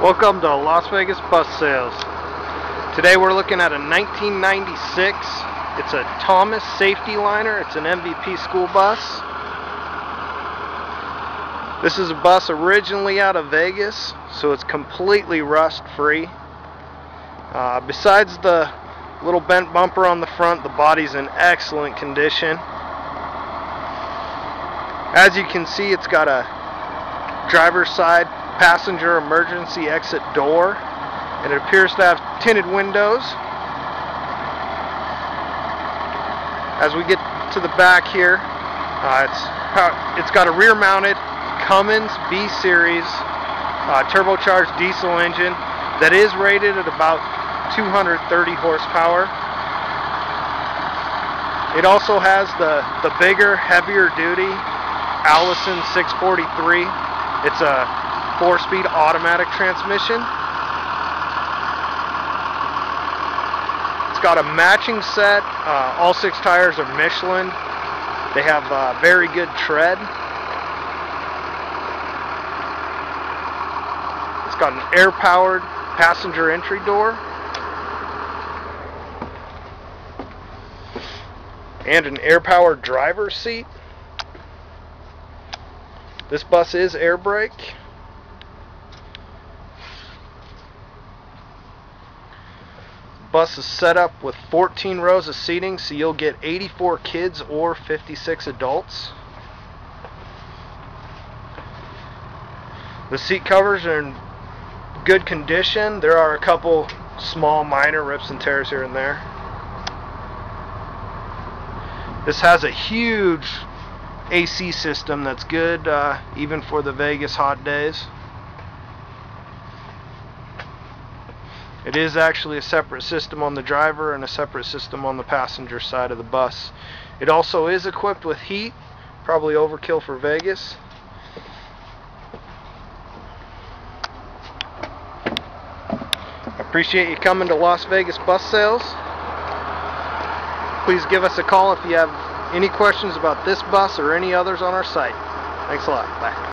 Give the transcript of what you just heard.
Welcome to Las Vegas Bus Sales. Today we're looking at a 1996. It's a Thomas safety liner. It's an MVP school bus. This is a bus originally out of Vegas, so it's completely rust free. Besides the little bent bumper on the front, the body's in excellent condition. As you can see, it's got a driver's side passenger emergency exit door, and it appears to have tinted windows. As we get to the back here, it's got a rear mounted Cummins B series turbocharged diesel engine that is rated at about 230 horsepower. It also has the bigger, heavier duty Allison 643. It's a 4-speed automatic transmission. It's got a matching set. All 6 tires are Michelin. They have very good tread. It's got an air-powered passenger entry door and an air-powered driver's seat. This bus is air brake. Bus is set up with 14 rows of seating, so you'll get 84 kids or 56 adults. The seat covers are in good condition. There are a couple small minor rips and tears here and there. This has a huge AC system that's good even for the Vegas hot days. It is actually a separate system on the driver and a separate system on the passenger side of the bus. It also is equipped with heat, probably overkill for Vegas. I appreciate you coming to Las Vegas Bus Sales. Please give us a call if you have any questions about this bus or any others on our site. Thanks a lot. Bye.